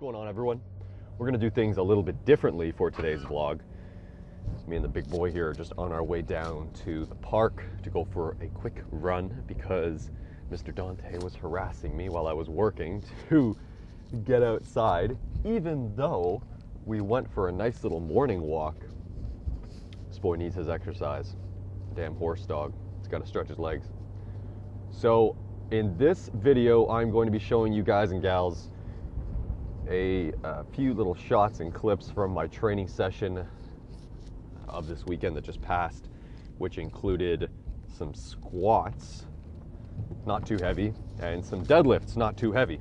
going on, everyone? We're going to do things a little bit differently for today's vlog. Me and the big boy here are just on our way down to the park to go for a quick run because Mr. Dante was harassing me while I was working to get outside, even though we went for a nice little morning walk. This boy needs his exercise. Damn horse dog. He's got to stretch his legs. So in this video, I'm going to be showing you guys and gals a few little shots and clips from my training session of this weekend that just passed, which included some squats, not too heavy, and some deadlifts, not too heavy.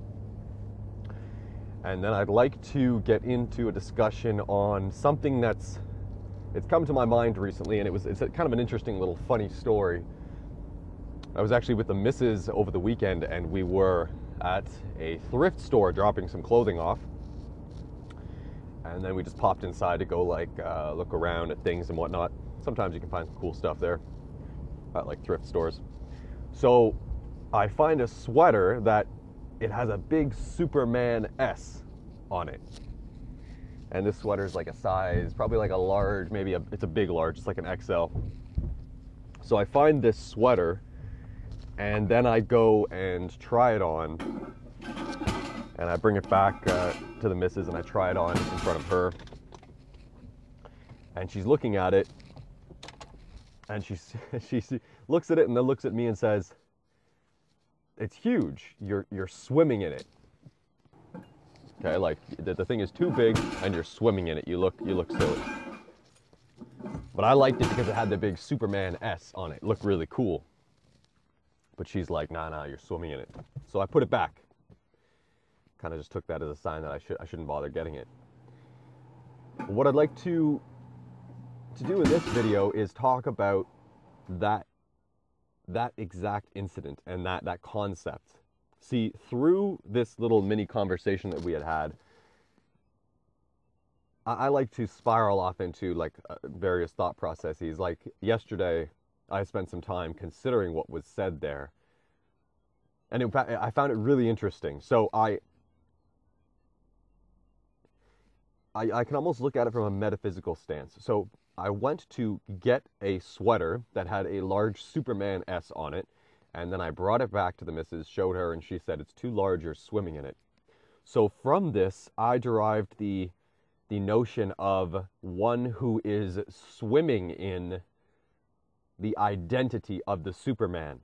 And then I'd like to get into a discussion on something it's come to my mind recently, and it's kind of an interesting little funny story. I was actually with the missus over the weekend, and we were at a thrift store dropping some clothing off. And then we just popped inside to go look around at things and whatnot. Sometimes you can find some cool stuff there at like thrift stores. So I find a sweater that it has a big Superman S on it. And this sweater is like a size, probably like a large, it's a big large, it's like an XL. So I find this sweater, and then I go and try it on, and I bring it back to the missus, and I try it on in front of her, and she's looking at it, and she looks at it and then looks at me and says, "It's huge. You're swimming in it." Okay, like the thing is too big and you're swimming in it. You look silly. But I liked it because it had the big Superman S on it. It looked really cool. But she's like, nah, you're swimming in it. So I put it back. Kind of just took that as a sign that I shouldn't bother getting it. What I'd like to do in this video is talk about that exact incident and that concept. See, through this little mini conversation that we had, I like to spiral off into like various thought processes. Like yesterday, I spent some time considering what was said there. And in fact, I found it really interesting. So I can almost look at it from a metaphysical stance. So I went to get a sweater that had a large Superman S on it, and then I brought it back to the missus, showed her, and she said, "It's too large, you're swimming in it." So from this, I derived the notion of one who is swimming in the identity of the Superman.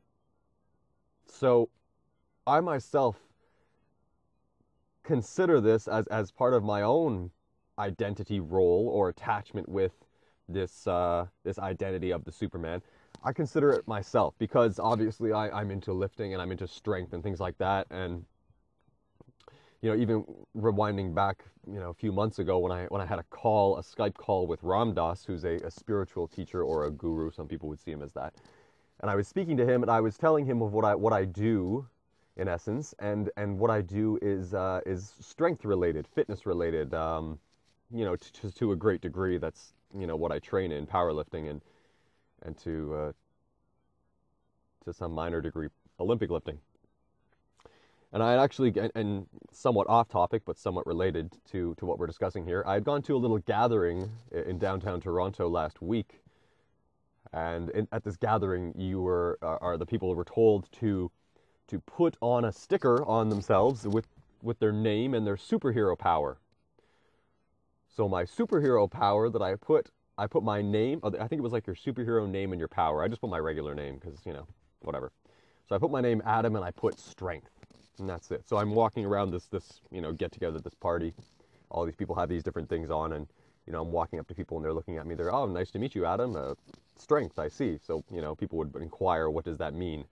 So I myself consider this as part of my own identity role or attachment with this identity of the Superman. I consider it myself because obviously I'm into lifting and I'm into strength and things like that. And even rewinding back a few months ago when I had a Skype call with Ram Dass, who's a spiritual teacher or a guru, some people would see him as that, and I was speaking to him and I was telling him of what I do in essence, and what I do is strength related, fitness related, to a great degree. That's what I train in, powerlifting, and to some minor degree Olympic lifting. And I had actually, and somewhat off topic, but somewhat related to what we're discussing here, I had gone to a little gathering in downtown Toronto last week. And at this gathering, the people were told to put on a sticker on themselves with their name and their superhero power. So my superhero power that I put my name, I think it was like your superhero name and your power. I just put my regular name because, whatever. So I put my name Adam and I put strength. And that's it. So I'm walking around this get together, this party. All these people have these different things on, and I'm walking up to people and they're looking at me. They're, "Oh, nice to meet you, Adam. Strength, I see." So people would inquire, "What does that mean?"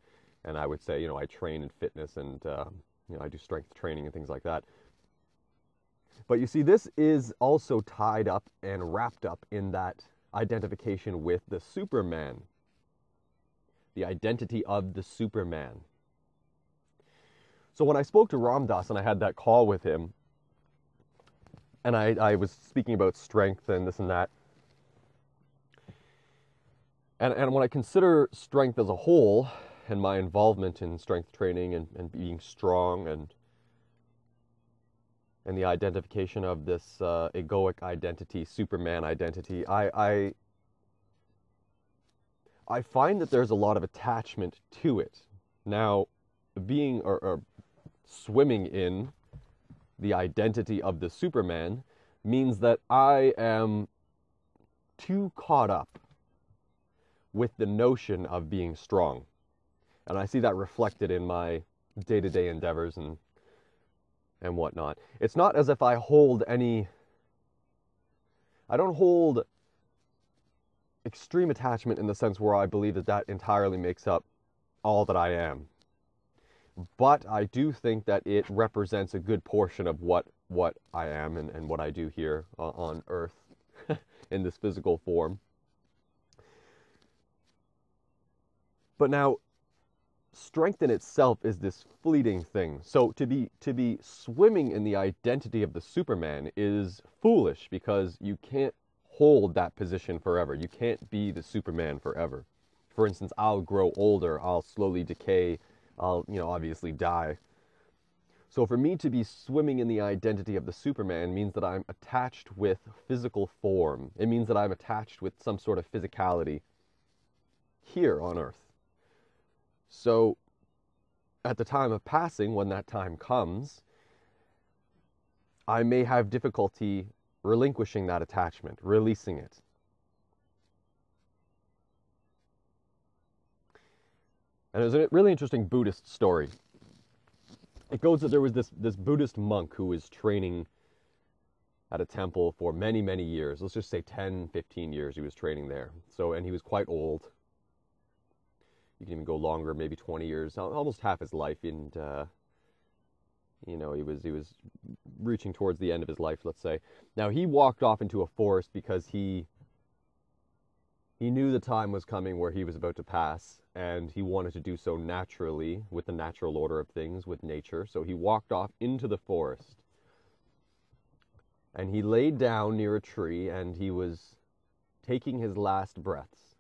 And I would say, I train in fitness and I do strength training and things like that. But you see, this is also tied up and wrapped up in that identification with the Superman, the identity of the Superman. So when I spoke to Ram Dass and I had that call with him, and I was speaking about strength and this and that, and when I consider strength as a whole and my involvement in strength training and being strong and and the identification of this egoic identity, Superman identity, I find that there's a lot of attachment to it. Now, being or swimming in the identity of the Superman means that I am too caught up with the notion of being strong. And I see that reflected in my day-to-day endeavors and whatnot. It's not as if I don't hold extreme attachment in the sense where I believe that that entirely makes up all that I am. But I do think that it represents a good portion of what I am and what I do here on Earth in this physical form. But now, strength in itself is this fleeting thing. So to be swimming in the identity of the Superman is foolish, because you can't hold that position forever. You can't be the Superman forever. For instance, I'll grow older, I'll slowly decay, I'll, obviously die. So for me to be swimming in the identity of the Superman means that I'm attached with physical form. It means that I'm attached with some sort of physicality here on Earth. So at the time of passing, when that time comes, I may have difficulty relinquishing that attachment, releasing it. And it was a really interesting Buddhist story. It goes that there was this Buddhist monk who was training at a temple for many, many years. Let's just say 10, 15 years he was training there. And he was quite old. You can even go longer, maybe 20 years, almost half his life. And, he was reaching towards the end of his life, let's say. Now, he walked off into a forest because he knew the time was coming where he was about to pass, and he wanted to do so naturally, with the natural order of things, with nature. So he walked off into the forest, and he laid down near a tree, and he was taking his last breaths.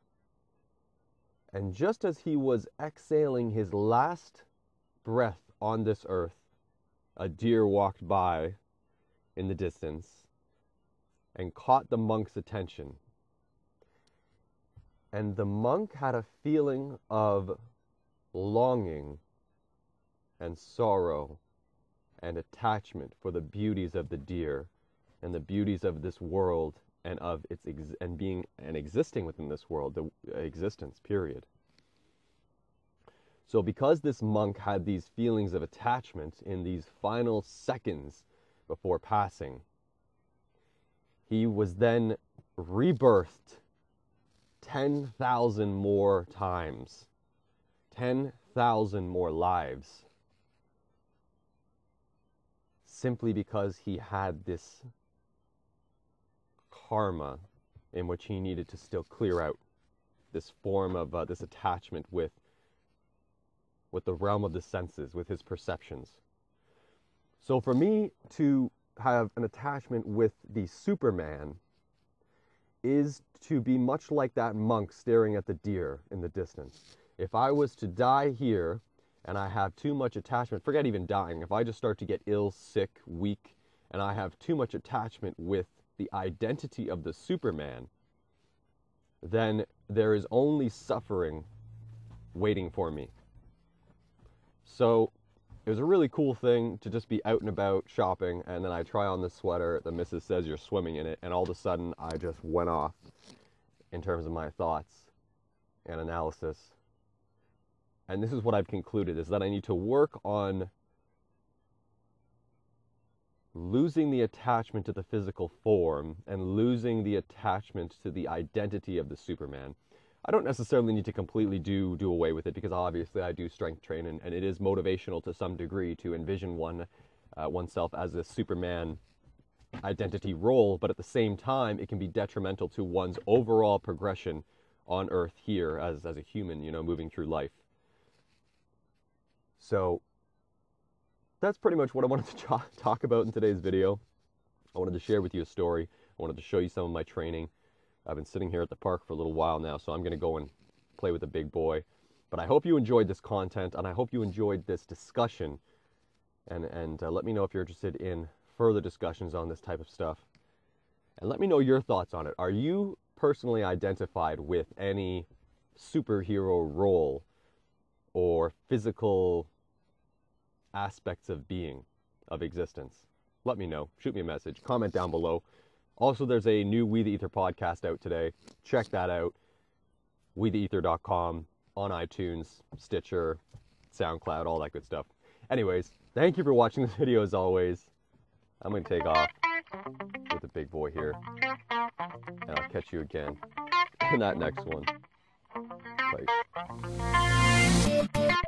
And just as he was exhaling his last breath on this earth, a deer walked by in the distance and caught the monk's attention. And the monk had a feeling of longing and sorrow and attachment for the beauties of the deer and the beauties of this world and of its and being and existing within this world, the existence, period. So because this monk had these feelings of attachment in these final seconds before passing, he was then rebirthed 10,000 more times, 10,000 more lives, simply because he had this karma in which he needed to still clear out this form of this attachment with the realm of the senses, with his perceptions. So for me to have an attachment with the Superman is to be much like that monk staring at the deer in the distance. If I was to die here and I have too much attachment, forget even dying, if I just start to get ill, sick, weak, and I have too much attachment with the identity of the Superman, then there is only suffering waiting for me. So it was a really cool thing to just be out and about shopping, and then I try on this sweater, the missus says you're swimming in it, and all of a sudden I just went off in terms of my thoughts and analysis. And this is what I've concluded, is that I need to work on losing the attachment to the physical form and losing the attachment to the identity of the Superman. I don't necessarily need to completely do away with it, because obviously I do strength train, and it is motivational to some degree to envision oneself as a Superman identity role, but at the same time it can be detrimental to one's overall progression on Earth here as a human, moving through life. So that's pretty much what I wanted to talk about in today's video. I wanted to share with you a story. I wanted to show you some of my training. I've been sitting here at the park for a little while now, so I'm going to go and play with the big boy. But I hope you enjoyed this content, and I hope you enjoyed this discussion. And let me know if you're interested in further discussions on this type of stuff. And let me know your thoughts on it. Are you personally identified with any superhero role or physical aspects of being, of existence? Let me know. Shoot me a message. Comment down below. Also, there's a new We the Ether podcast out today. Check that out. WeTheEther.com, on iTunes, Stitcher, SoundCloud, all that good stuff. Anyways, thank you for watching this video as always. I'm going to take off with the big boy here. And I'll catch you again in that next one. Bye.